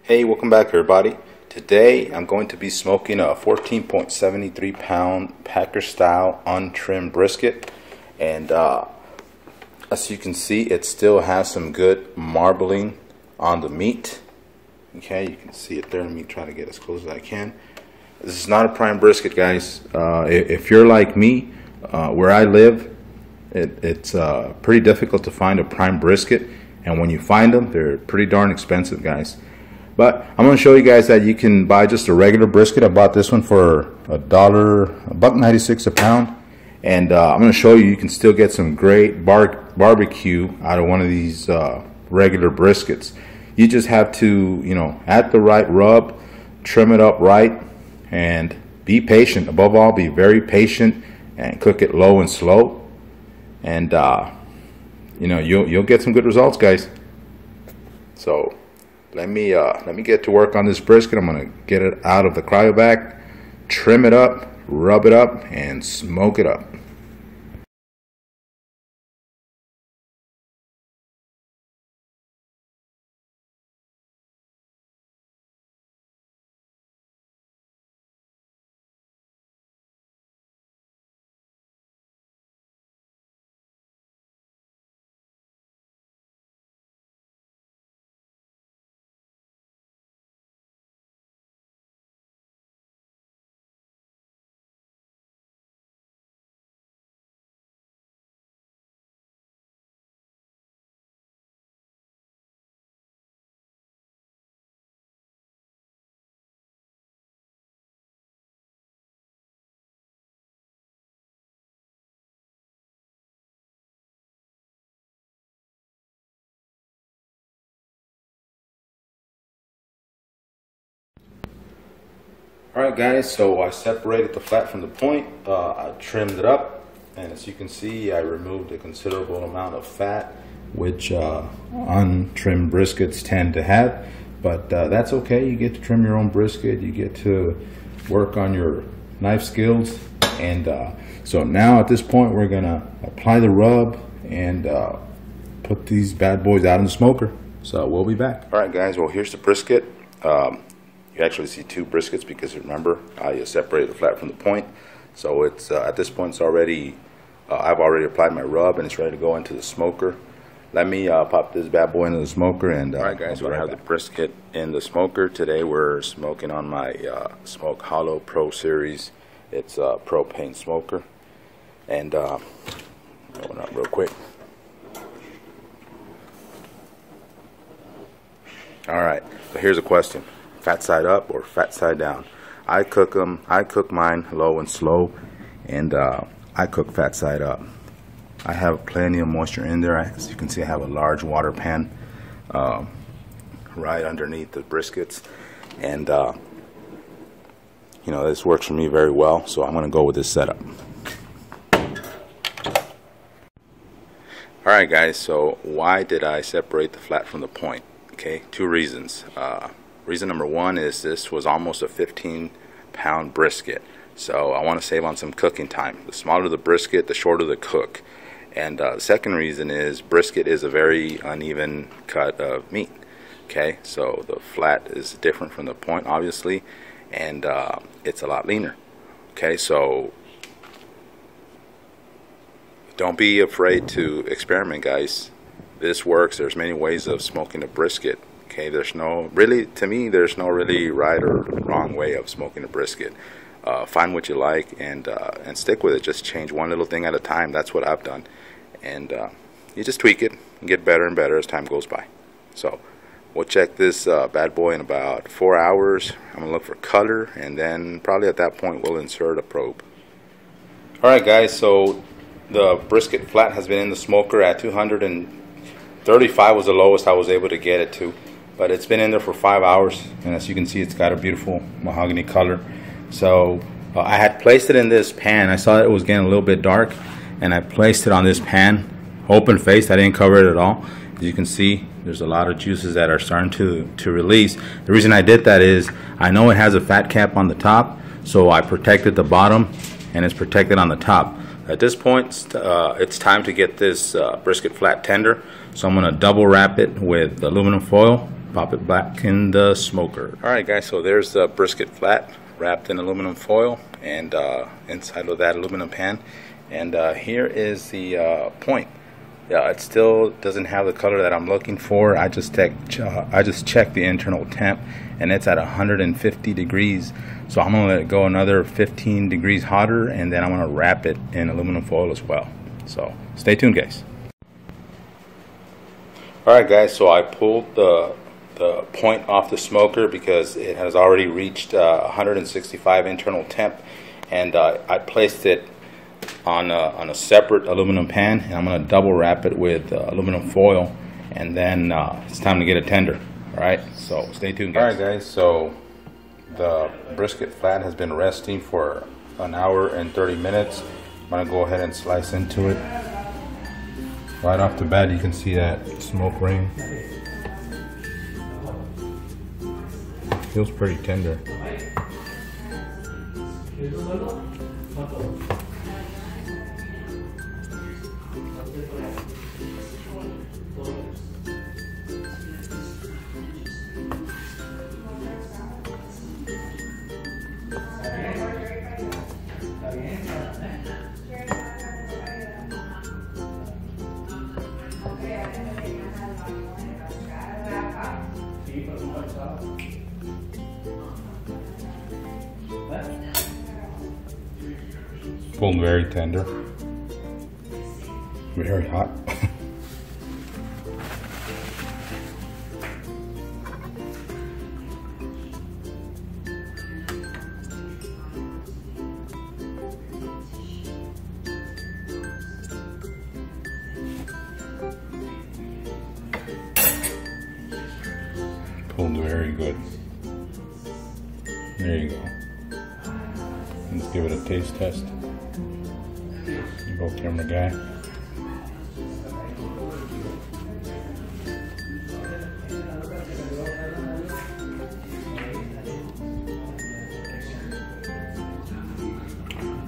Hey, welcome back everybody. Today I'm going to be smoking a 14.73 pound Packer style untrimmed brisket, and as you can see, it still has some good marbling on the meat. Okay, you can see it there. Let me try to get as close as I can. This is not a prime brisket, guys. If you're like me, where I live, it's pretty difficult to find a prime brisket, and when you find them, they're pretty darn expensive, guys. But I'm going to show you guys that you can buy just a regular brisket. I bought this one for $1.96 a pound, and I'm going to show you can still get some great barbecue out of one of these regular briskets. You just have to, add the right rub, trim it up right, and be patient. Above all, be very patient and cook it low and slow, and you'll get some good results, guys. So let me get to work on this brisket. I'm gonna get it out of the cryovac, trim it up, rub it up, and smoke it up. Alright guys, so I separated the flat from the point, I trimmed it up, and as you can see, I removed a considerable amount of fat, which untrimmed briskets tend to have, but that's okay. You get to trim your own brisket, you get to work on your knife skills, and so now at this point we're going to apply the rub and put these bad boys out in the smoker. So we'll be back. Alright guys, well here's the brisket. You actually see two briskets because remember I separated the flat from the point, so it's at this point it's already I've already applied my rub and it's ready to go into the smoker. Let me pop this bad boy into the smoker, and alright guys, we have the brisket in the smoker. Today we're smoking on my Smoke Hollow Pro Series. It's a propane smoker, and going up real quick. Alright, so here's a question: fat side up or fat side down? I cook mine low and slow, and I cook fat side up. I have plenty of moisture in there. As you can see, I have a large water pan right underneath the briskets, and this works for me very well, so I'm going to go with this setup. Alright guys, so why did I separate the flat from the point? Okay, two reasons. Reason number one is this was almost a 15-pound brisket, so I want to save on some cooking time. The smaller the brisket, the shorter the cook. And the second reason is brisket is a very uneven cut of meat. Okay, so the flat is different from the point, obviously, and it's a lot leaner. Okay, so don't be afraid to experiment, guys. This works. There's many ways of smoking a brisket. Okay, there's no really right or wrong way of smoking a brisket. Find what you like and stick with it. Just change one little thing at a time. That's what I've done, and you just tweak it and get better and better as time goes by. So we'll check this bad boy in about 4 hours. I'm gonna look for color, and then probably at that point we'll insert a probe. Alright guys, so the brisket flat has been in the smoker at 235 was the lowest I was able to get it to, but it's been in there for 5 hours, and as you can see, it's got a beautiful mahogany color. So I had placed it in this pan. I saw it was getting a little bit dark, and I placed it on this pan, open faced. I didn't cover it at all. As you can see, there's a lot of juices that are starting to release. The reason I did that is I know it has a fat cap on the top, so I protected the bottom, and it's protected on the top. At this point, it's time to get this brisket flat tender, so I'm going to double wrap it with aluminum foil, pop it back in the smoker. Alright guys, so there's the brisket flat wrapped in aluminum foil and inside of that aluminum pan. And here is the point. It still doesn't have the color that I'm looking for. I just checked the internal temp and it's at 150 degrees. So I'm gonna let it go another 15 degrees hotter, and then I'm gonna wrap it in aluminum foil as well. So stay tuned, guys. Alright guys, so I pulled the point off the smoker because it has already reached 165 internal temp, and I placed it on a separate aluminum pan, and I'm going to double wrap it with aluminum foil, and then it's time to get it tender. Alright, so stay tuned, guys. Alright guys, so the brisket flat has been resting for an hour and 30 minutes. I'm going to go ahead and slice into it. Right off the bat you can see that smoke ring. Feels pretty tender. Pulled very tender, very hot. Pulled very good. There you go. Let's give it a taste test. Go camera guy.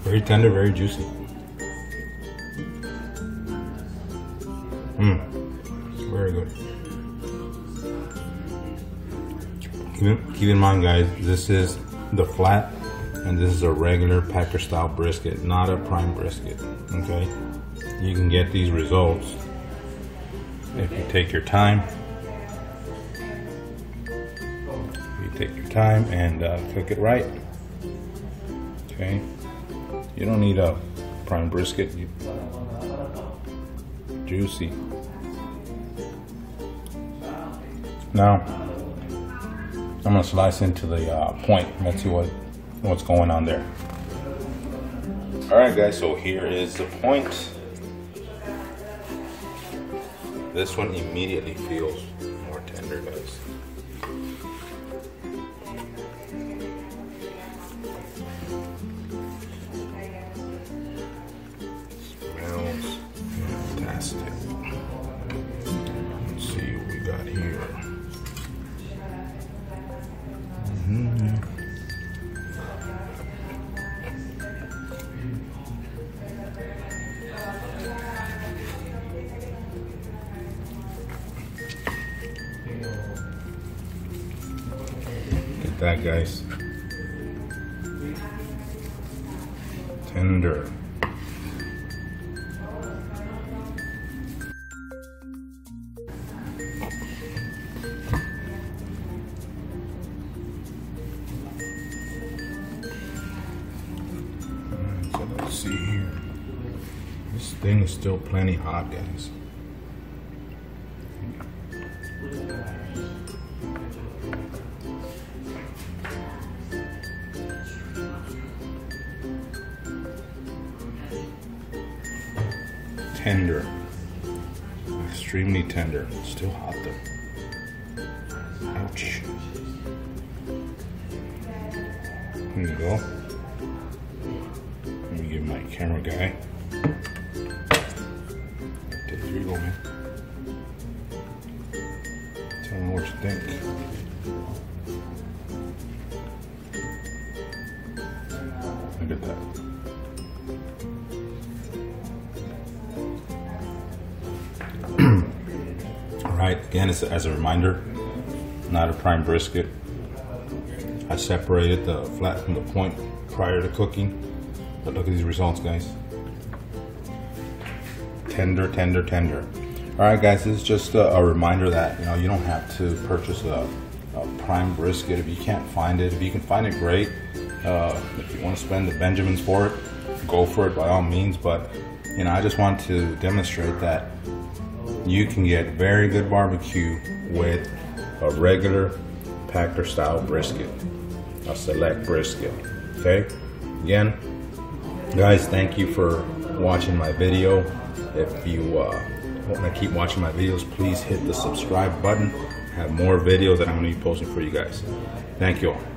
Very tender, very juicy. Very good. Keep in mind, guys, this is the flat, and this is a regular Packer style brisket, not a prime brisket. Okay, you can get these results if you take your time. And cook it right. Okay, you don't need a prime brisket. Juicy. Now I'm gonna slice into the point. Let's see what's going on there. Alright guys, so here is the point. This one immediately feels more tender, guys. Smells fantastic. Let's see what we got here. Look at that, guys. Tender. So let's see here. This thing is still plenty hot, guys. Tender, extremely tender. It's still hot though. Ouch. There you go. Let me give my camera guy. Here you go, man. Tell me what you think. Look at that. Alright, again, as a reminder, not a prime brisket. I separated the flat from the point prior to cooking, but look at these results, guys. Tender, tender, tender. All right, guys, this is just a reminder that you don't have to purchase a prime brisket if you can't find it. If you can find it, great. If you want to spend the Benjamins for it, go for it by all means. But I just want to demonstrate that you can get very good barbecue with a regular Packer style brisket, a select brisket. Okay, again, guys, thank you for watching my video. If you want to keep watching my videos, please hit the subscribe button. I have more videos that I'm going to be posting for you guys. Thank you all.